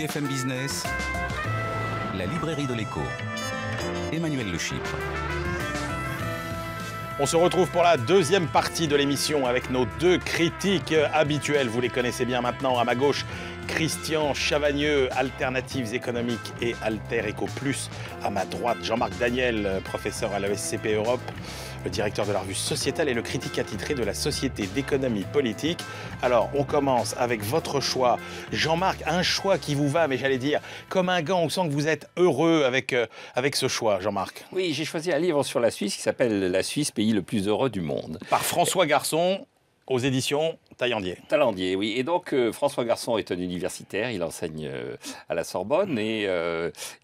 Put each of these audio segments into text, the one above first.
BFM Business, la librairie de l'écho. Emmanuel Le Chypre. On se retrouve pour la deuxième partie de l'émission avec nos deux critiques habituels. Vous les connaissez bien maintenant. À ma gauche, Christian Chavagneux, Alternatives économiques et Alter Eco Plus. À ma droite, Jean-Marc Daniel, professeur à l'ESCP Europe, le directeur de la revue Sociétal et le critique attitré de la Société d'économie politique. Alors, on commence avec votre choix. Jean-Marc, un choix qui vous va, mais j'allais dire, comme un gant, on sent que vous êtes heureux avec ce choix, Jean-Marc. Oui, j'ai choisi un livre sur la Suisse qui s'appelle « La Suisse, pays le plus heureux du monde ». Par François Garçon, aux éditions Taillandier. Taillandier, oui. Et donc, François Garçon est un universitaire, il enseigne à la Sorbonne et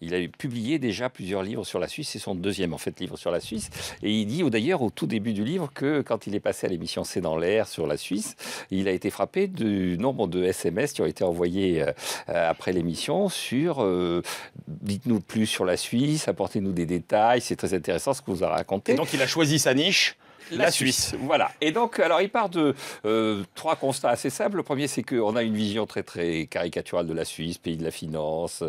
il a publié déjà plusieurs livres sur la Suisse. C'est son deuxième, en fait, livre sur la Suisse. Et il dit, d'ailleurs, au tout début du livre, que quand il est passé à l'émission C'est dans l'air sur la Suisse, il a été frappé du nombre de SMS qui ont été envoyés après l'émission sur dites-nous plus sur la Suisse, apportez-nous des détails, c'est très intéressant ce que vous avez raconté. Et donc, il a choisi sa niche. La Suisse. Voilà. Et donc, alors, il part de trois constats assez simples. Le premier, c'est qu'on a une vision très, très caricaturale de la Suisse, pays de la finance,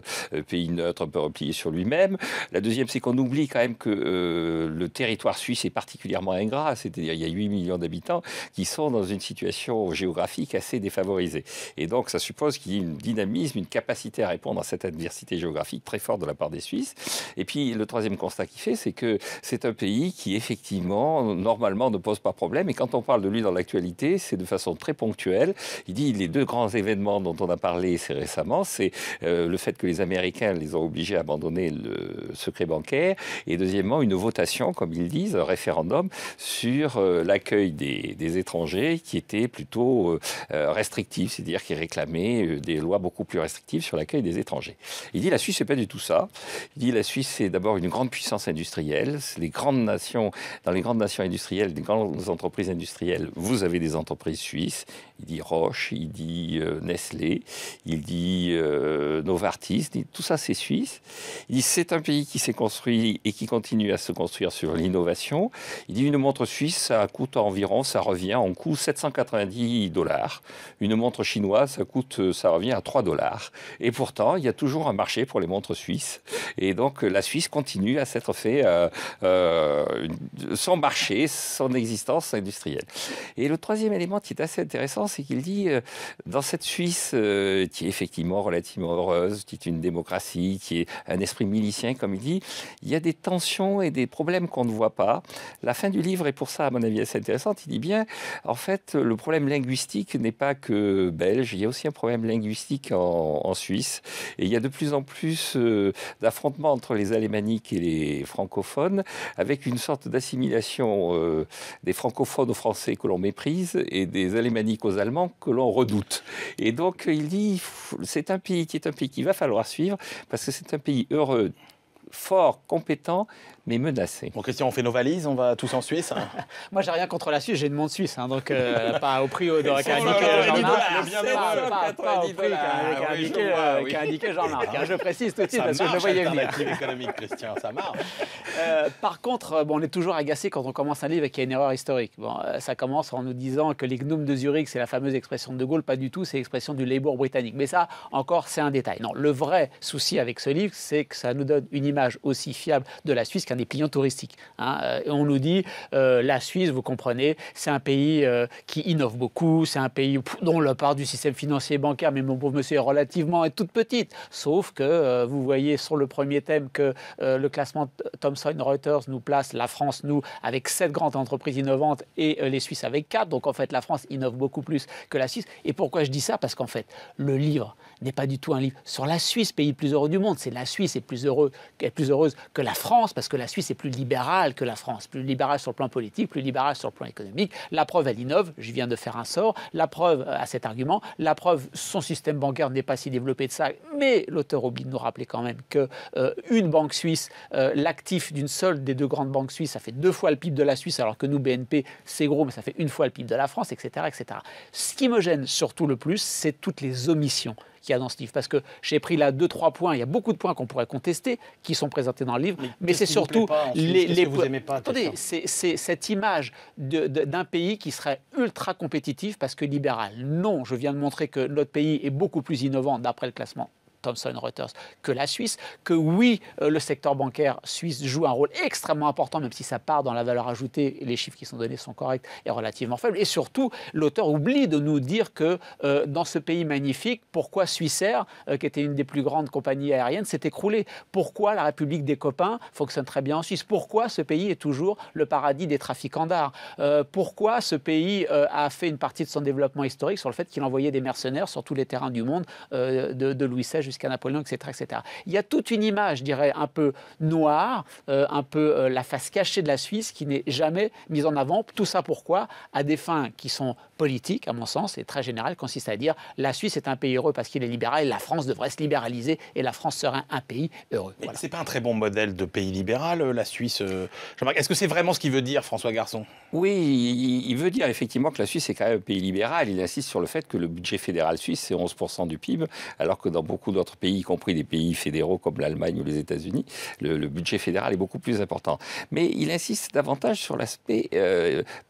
pays neutre, un peu replié sur lui-même. La deuxième, c'est qu'on oublie quand même que le territoire suisse est particulièrement ingrat. C'est-à-dire, il y a 8 millions d'habitants qui sont dans une situation géographique assez défavorisée. Et donc, ça suppose qu'il y ait un dynamisme, une capacité à répondre à cette adversité géographique très forte de la part des Suisses. Et puis, le troisième constat qu'il fait, c'est que c'est un pays qui, effectivement, normalement, ne pose pas problème. Et quand on parle de lui dans l'actualité, c'est de façon très ponctuelle. Il dit les deux grands événements dont on a parlé récemment, c'est le fait que les Américains les ont obligés à abandonner le secret bancaire et deuxièmement une votation, comme ils disent, un référendum sur l'accueil des étrangers qui était plutôt restrictif, c'est-à-dire qui réclamait des lois beaucoup plus restrictives sur l'accueil des étrangers. Il dit la Suisse, c'est pas du tout ça. Il dit la Suisse, c'est d'abord une grande puissance industrielle. Les grandes nations, dans les grandes nations industrielles, des grandes entreprises industrielles, vous avez des entreprises suisses. Il dit Roche, il dit Nestlé, il dit Novartis, il dit, tout ça c'est suisse. Il dit c'est un pays qui s'est construit et qui continue à se construire sur l'innovation. Il dit une montre suisse, ça coûte environ, ça revient en coût $790. Une montre chinoise, ça revient à $3. Et pourtant, il y a toujours un marché pour les montres suisses. Et donc la Suisse continue à s'être fait son marché, son existence industrielle. Et le troisième élément qui est assez intéressant, c'est qu'il dit, dans cette Suisse qui est effectivement relativement heureuse, qui est une démocratie, qui est un esprit milicien, comme il dit, il y a des tensions et des problèmes qu'on ne voit pas. La fin du livre est pour ça, à mon avis, assez intéressante. Il dit bien, en fait, le problème linguistique n'est pas que belge, il y a aussi un problème linguistique en Suisse. Et il y a de plus en plus d'affrontements entre les alémaniques et les francophones, avec une sorte d'assimilation des francophones aux Français que l'on méprise et des alémaniques aux Allemands que l'on redoute. Et donc, il dit, c'est un pays qui est un pays qu'il va falloir suivre parce que c'est un pays heureux, fort, compétent, mais menacé. Bon, Christian, on fait nos valises, on va tous en Suisse. Moi, j'ai rien contre la Suisse, j'ai une montre suisse, hein, donc pas au prix qu'a indiqué Jean-Marc. Je précise tout de suite parce que je le voyais venir. Alternative économique, Christian, ça marche. Par contre, on est toujours agacé quand on commence un livre et qu'il y a une erreur historique. Bon, ça commence en nous disant que les gnômes de Zurich, c'est la fameuse expression de Gaulle, pas du tout, c'est l'expression du Labour britannique. Mais ça, encore, c'est un détail. Non, le vrai souci avec ce livre, c'est que ça nous donne une image aussi fiable de la Suisse qu'un dépliant touristique. Hein. Et on nous dit, la Suisse, vous comprenez, c'est un pays qui innove beaucoup, c'est un pays dont la part du système financier et bancaire, mais mon pauvre monsieur, est toute petite. Sauf que vous voyez sur le premier thème que le classement Thomson Reuters nous place, la France, nous, avec 7 grandes entreprises innovantes et les Suisses avec 4. Donc en fait, la France innove beaucoup plus que la Suisse. Et pourquoi je dis ça? Parce qu'en fait, le livre n'est pas du tout un livre sur la Suisse, pays le plus heureux du monde. C'est la Suisse est plus heureuse que la France, parce que la Suisse est plus libérale que la France, plus libérale sur le plan politique, plus libérale sur le plan économique. La preuve, elle innove, je viens de faire un sort. La preuve à cet argument, la preuve, son système bancaire n'est pas si développé de ça, mais l'auteur oublie de nous rappeler quand même qu'une banque suisse, l'actif d'une seule des deux grandes banques suisses, ça fait 2 fois le PIB de la Suisse, alors que nous, BNP, c'est gros, mais ça fait 1 fois le PIB de la France, etc., etc. Ce qui me gêne surtout le plus, c'est toutes les omissions qu'il y a dans ce livre. Parce que j'ai pris là 2-3 points, il y a beaucoup de points qu'on pourrait contester, qui sont présentés dans le livre, mais c'est surtout les vous aimez pas. Attendez, c'est cette image d'un pays qui serait ultra compétitif parce que libéral. Non, je viens de montrer que notre pays est beaucoup plus innovant d'après le classement Thomson Reuters, que la Suisse, que oui, le secteur bancaire suisse joue un rôle extrêmement important, même si ça part dans la valeur ajoutée, les chiffres qui sont donnés sont corrects et relativement faibles. Et surtout, l'auteur oublie de nous dire que dans ce pays magnifique, pourquoi Swissair, qui était une des plus grandes compagnies aériennes, s'est écroulée? Pourquoi la République des copains fonctionne très bien en Suisse? Pourquoi ce pays est toujours le paradis des trafiquants d'art? Pourquoi ce pays a fait une partie de son développement historique sur le fait qu'il envoyait des mercenaires sur tous les terrains du monde, de Louis XVI jusqu'à Napoléon, etc., etc. Il y a toute une image, je dirais, un peu noire, un peu la face cachée de la Suisse qui n'est jamais mise en avant. Tout ça pourquoi? À des fins qui sont politiques, à mon sens, et très générales, consiste à dire la Suisse est un pays heureux parce qu'il est libéral et la France devrait se libéraliser et la France serait un pays heureux. Mais Voilà. c'est pas un très bon modèle de pays libéral, la Suisse. Jean-Marc, est-ce que c'est vraiment ce qu'il veut dire, François Garçon? Oui, il veut dire effectivement que la Suisse est quand même un pays libéral. Il insiste sur le fait que le budget fédéral suisse, c'est 11% du PIB, alors que dans beaucoup d'autres pays, y compris des pays fédéraux comme l'Allemagne ou les États-Unis, le budget fédéral est beaucoup plus important. Mais il insiste davantage sur l'aspect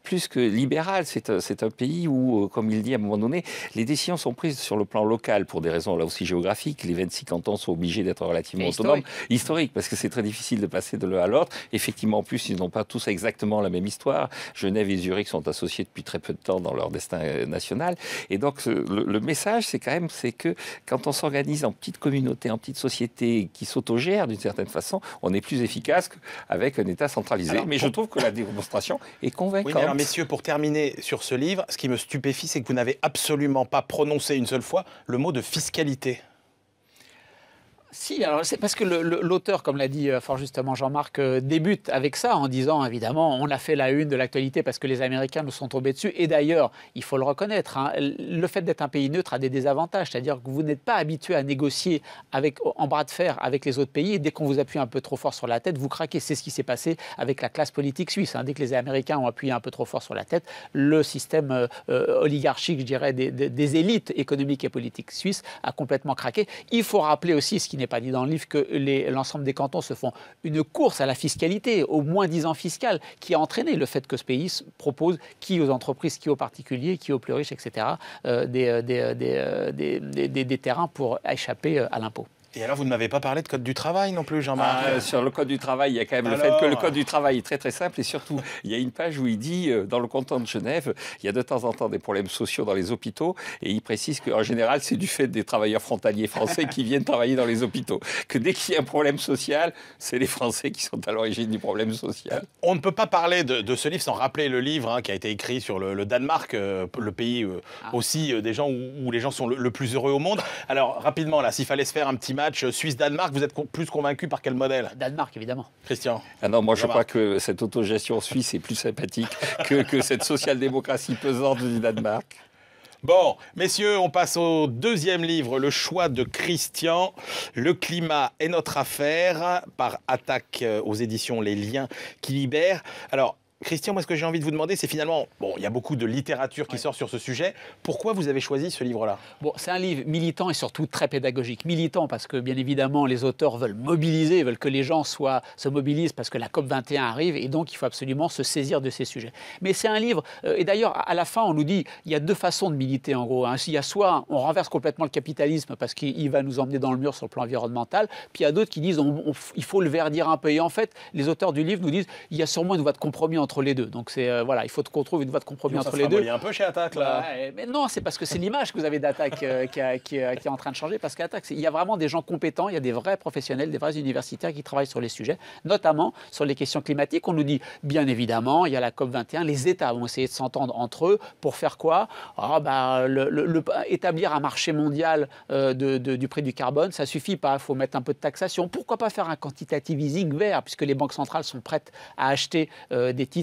plus que libéral. C'est un pays où, comme il dit à un moment donné, les décisions sont prises sur le plan local pour des raisons là aussi géographiques. Les 26 cantons sont obligés d'être relativement autonomes. Historique, parce que c'est très difficile de passer de l'un à l'autre. Effectivement, en plus, ils n'ont pas tous exactement la même histoire. Genève et Zurich sont associés depuis très peu de temps dans leur destin national. Et donc, le message, c'est que quand on s'organise en petites communautés, en petites sociétés qui s'autogèrent d'une certaine façon, on est plus efficace qu'avec un État centralisé. Alors, mais je trouve que la démonstration est convaincante. Oui, mais alors, messieurs, pour terminer sur ce livre, ce qui me stupéfie, c'est que vous n'avez absolument pas prononcé une seule fois le mot de fiscalité. Si, alors c'est parce que l'auteur, comme l'a dit fort justement Jean-Marc, débute avec ça en disant évidemment on a fait la une de l'actualité parce que les Américains nous sont tombés dessus. Et d'ailleurs, il faut le reconnaître, hein, le fait d'être un pays neutre a des désavantages, c'est-à-dire que vous n'êtes pas habitué à négocier en bras de fer avec les autres pays et dès qu'on vous appuie un peu trop fort sur la tête, vous craquez. C'est ce qui s'est passé avec la classe politique suisse. Hein. Dès que les Américains ont appuyé un peu trop fort sur la tête, le système oligarchique, je dirais, des élites économiques et politiques suisses a complètement craqué. Il faut rappeler aussi, ce qui n'est pas dit dans le livre, que l'ensemble des cantons se font une course à la fiscalité, au moins-disant fiscal, qui a entraîné le fait que ce pays propose, qui aux entreprises, qui aux particuliers, qui aux plus riches, etc., des terrains pour échapper à l'impôt. Et alors, vous ne m'avez pas parlé de code du travail non plus, Jean-Marc? Sur le code du travail, il y a quand même le fait que le code du travail est très très simple et surtout, il y a une page où il dit, dans le canton de Genève, il y a de temps en temps des problèmes sociaux dans les hôpitaux et il précise qu'en général, c'est du fait des travailleurs frontaliers français qui viennent travailler dans les hôpitaux. Que dès qu'il y a un problème social, c'est les Français qui sont à l'origine du problème social. On ne peut pas parler de ce livre sans rappeler le livre qui a été écrit sur le Danemark, le pays aussi des gens où les gens sont le plus heureux au monde. Alors, rapidement, là, s'il fallait se faire un petit match Suisse-Danemark, vous êtes plus convaincu par quel modèle? Danemark, évidemment. Christian? Ah non, moi je crois que cette autogestion suisse est plus sympathique que cette social-démocratie pesante du Danemark. Bon, messieurs, on passe au deuxième livre, Le choix de Christian, Le climat est notre affaire, par Attaque aux éditions Les Liens qui libèrent. Alors, Christian, moi, ce que j'ai envie de vous demander, c'est finalement, bon, il y a beaucoup de littérature qui sort sur ce sujet. Pourquoi vous avez choisi ce livre-là? Bon, c'est un livre militant et surtout très pédagogique. Militant parce que, bien évidemment, les auteurs veulent mobiliser, veulent que les gens se mobilisent parce que la COP21 arrive et donc il faut absolument se saisir de ces sujets. Mais c'est un livre, et d'ailleurs, à la fin, on nous dit, il y a deux façons de militer, en gros. Hein. Il y a soit on renverse complètement le capitalisme parce qu'il va nous emmener dans le mur sur le plan environnemental, puis il y a d'autres qui disent, il faut le verdir un peu. Et en fait, les auteurs du livre nous disent, il y a sûrement une voie de compromis entre les deux. Donc c'est voilà, il faut qu'on trouve une voie de compromis entre les deux. Il y a un peu chez Attaque là. Ouais, mais non, c'est parce que c'est l'image que vous avez d'Attaque qui est en train de changer. Parce qu'Attaque, il y a vraiment des gens compétents, il y a des vrais professionnels, des vrais universitaires qui travaillent sur les sujets, notamment sur les questions climatiques. On nous dit, bien évidemment, il y a la COP21, les États vont essayer de s'entendre entre eux pour faire quoi? Établir un marché mondial du prix du carbone, ça suffit pas. Il faut mettre un peu de taxation. Pourquoi pas faire un quantitative easing vert, puisque les banques centrales sont prêtes à acheter des titres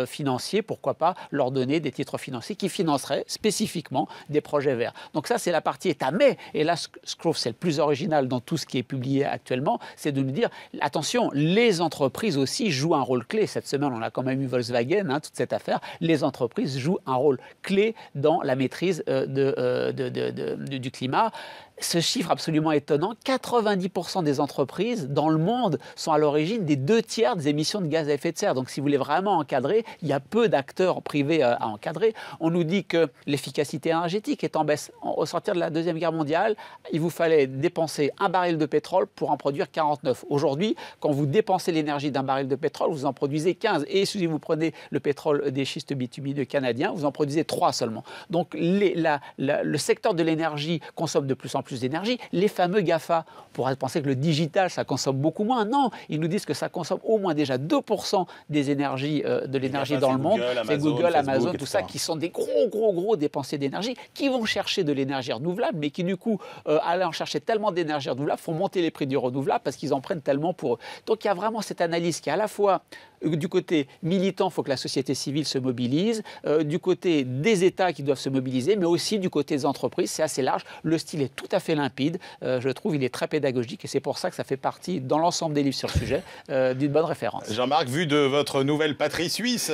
financiers, pourquoi pas leur donner des titres financiers qui financeraient spécifiquement des projets verts. Donc ça, c'est la partie État. Mais, et là, ce que je trouve c'est le plus original dans tout ce qui est publié actuellement, c'est de nous dire, attention, les entreprises aussi jouent un rôle clé. Cette semaine, on a quand même eu Volkswagen, toute cette affaire. Les entreprises jouent un rôle clé dans la maîtrise du climat. Ce chiffre absolument étonnant, 90% des entreprises dans le monde sont à l'origine des 2/3 des émissions de gaz à effet de serre. Donc si vous voulez vraiment encadré. Il y a peu d'acteurs privés à encadrer. On nous dit que l'efficacité énergétique est en baisse. Au sortir de la Deuxième Guerre mondiale, il vous fallait dépenser un baril de pétrole pour en produire 49. Aujourd'hui, quand vous dépensez l'énergie d'un baril de pétrole, vous en produisez 15. Et si vous prenez le pétrole des schistes bitumineux canadiens, vous en produisez 3 seulement. Donc le secteur de l'énergie consomme de plus en plus d'énergie. Les fameux GAFA, on pourrait penser que le digital, ça consomme beaucoup moins. Non, ils nous disent que ça consomme au moins déjà 2% des énergies, de l'énergie dans le monde. C'est Google, Amazon, tout ça, qui sont des gros dépensiers d'énergie, qui vont chercher de l'énergie renouvelable, mais qui du coup, allant chercher tellement d'énergie renouvelable, font monter les prix du renouvelable parce qu'ils en prennent tellement pour eux. Donc il y a vraiment cette analyse qui est à la fois du côté militant, il faut que la société civile se mobilise, du côté des États qui doivent se mobiliser, mais aussi du côté des entreprises, c'est assez large. Le style est tout à fait limpide, je trouve il est très pédagogique et c'est pour ça que ça fait partie, dans l'ensemble des livres sur le sujet, d'une bonne référence. Jean-Marc, vu de votre nouvelle patrie suisse,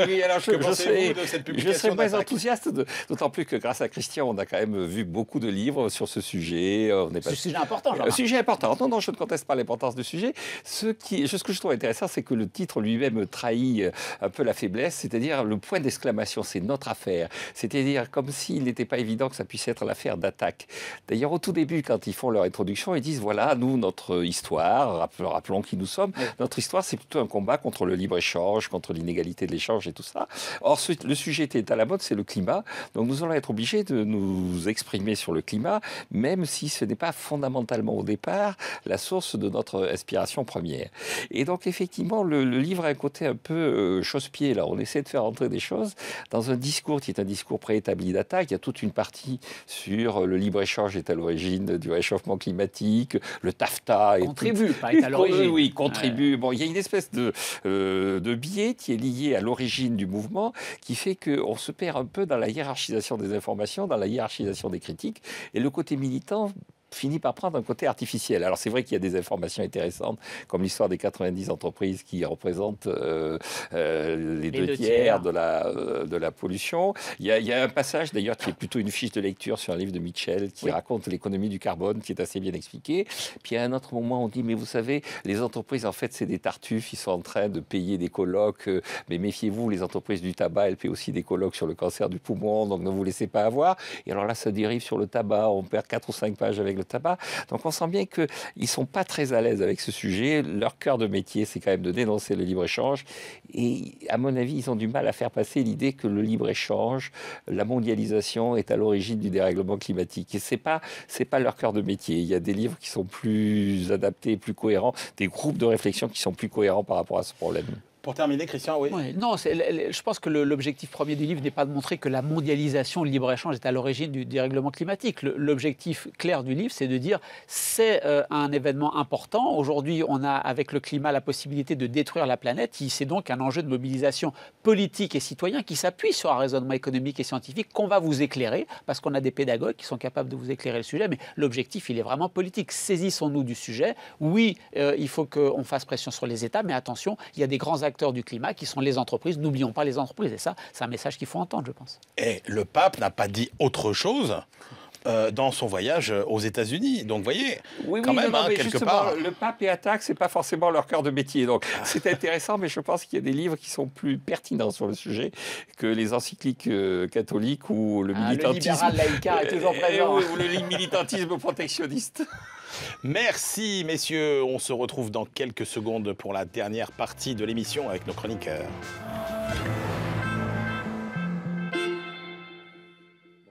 oui, alors que pensez-vous de cette publication? Je serais pas enthousiaste, d'autant plus que grâce à Christian, on a quand même vu beaucoup de livres sur ce sujet. C'est un sujet important, Jean-Marc. Sujet important. Non, je ne conteste pas l'importance du sujet. Ce que je trouve intéressant, c'est que le titre lui-même trahit un peu la faiblesse, c'est-à-dire le point d'exclamation, c'est notre affaire. C'est-à-dire comme s'il n'était pas évident que ça puisse être l'affaire d'Attac. D'ailleurs, au tout début, quand ils font leur introduction, ils disent, voilà, nous, notre histoire, rappelons qui nous sommes, notre histoire, c'est plutôt un combat contre le libre-échange, contre l'inégalité de l'échange et tout ça. Or, le sujet était à la mode, c'est le climat. Donc, nous allons être obligés de nous exprimer sur le climat, même si ce n'est pas fondamentalement au départ la source de notre inspiration première. Et donc, effectivement, le livre a un côté un peu chausse-pied. Là, on essaie de faire entrer des choses dans un discours qui est un discours préétabli d'Attaque. Il y a toute une partie sur le libre-échange est à l'origine du réchauffement climatique, le TAFTA contribue, pas est à l'origine. Oui, contribue. Bon, il y a une espèce de biais qui est lié à l'origine du mouvement, qui fait qu'on se perd un peu dans la hiérarchisation des informations, dans la hiérarchisation des critiques, et le côté militant finit par prendre un côté artificiel. Alors c'est vrai qu'il y a des informations intéressantes, comme l'histoire des 90 entreprises qui représentent les deux tiers de la pollution. Il y a un passage d'ailleurs qui est plutôt une fiche de lecture sur un livre de Mitchell qui raconte l'économie du carbone, qui est assez bien expliqué. Puis à un autre moment, on dit, mais vous savez, les entreprises, en fait, c'est des tartuffes, ils sont en train de payer des colloques, mais méfiez-vous, les entreprises du tabac, elles paient aussi des colloques sur le cancer du poumon, donc ne vous laissez pas avoir. Et alors là, ça dérive sur le tabac, on perd 4 ou 5 pages avec le tabac. Donc on sent bien qu'ils ne sont pas très à l'aise avec ce sujet. Leur cœur de métier, c'est quand même de dénoncer le libre-échange. Et à mon avis, ils ont du mal à faire passer l'idée que le libre-échange, la mondialisation est à l'origine du dérèglement climatique. Et c'est pas leur cœur de métier. Il y a des livres qui sont plus adaptés, plus cohérents, des groupes de réflexion qui sont plus cohérents par rapport à ce problème. Pour terminer, Christian, oui. Non, je pense que l'objectif premier du livre n'est pas de montrer que la mondialisation, le libre-échange est à l'origine du dérèglement climatique. L'objectif clair du livre, c'est de dire c'est un événement important. Aujourd'hui, on a avec le climat la possibilité de détruire la planète. C'est donc un enjeu de mobilisation politique et citoyen qui s'appuie sur un raisonnement économique et scientifique qu'on va vous éclairer, parce qu'on a des pédagogues qui sont capables de vous éclairer le sujet. Mais l'objectif, il est vraiment politique. Saisissons-nous du sujet. Oui, il faut qu'on fasse pression sur les États, mais attention, il y a des grands acteurs du climat qui sont les entreprises. N'oublions pas les entreprises. Et ça, c'est un message qu'il faut entendre, je pense. Et le pape n'a pas dit autre chose dans son voyage aux États-Unis. Donc, vous voyez, quelque part... Le pape et Attaque, c'est pas forcément leur cœur de métier. Donc, c'est intéressant, mais je pense qu'il y a des livres qui sont plus pertinents sur le sujet que les encycliques catholiques ou le militantisme... Le libéral laïcard est toujours présent. Ou le militantisme protectionniste. Merci, messieurs. On se retrouve dans quelques secondes pour la dernière partie de l'émission avec nos chroniqueurs.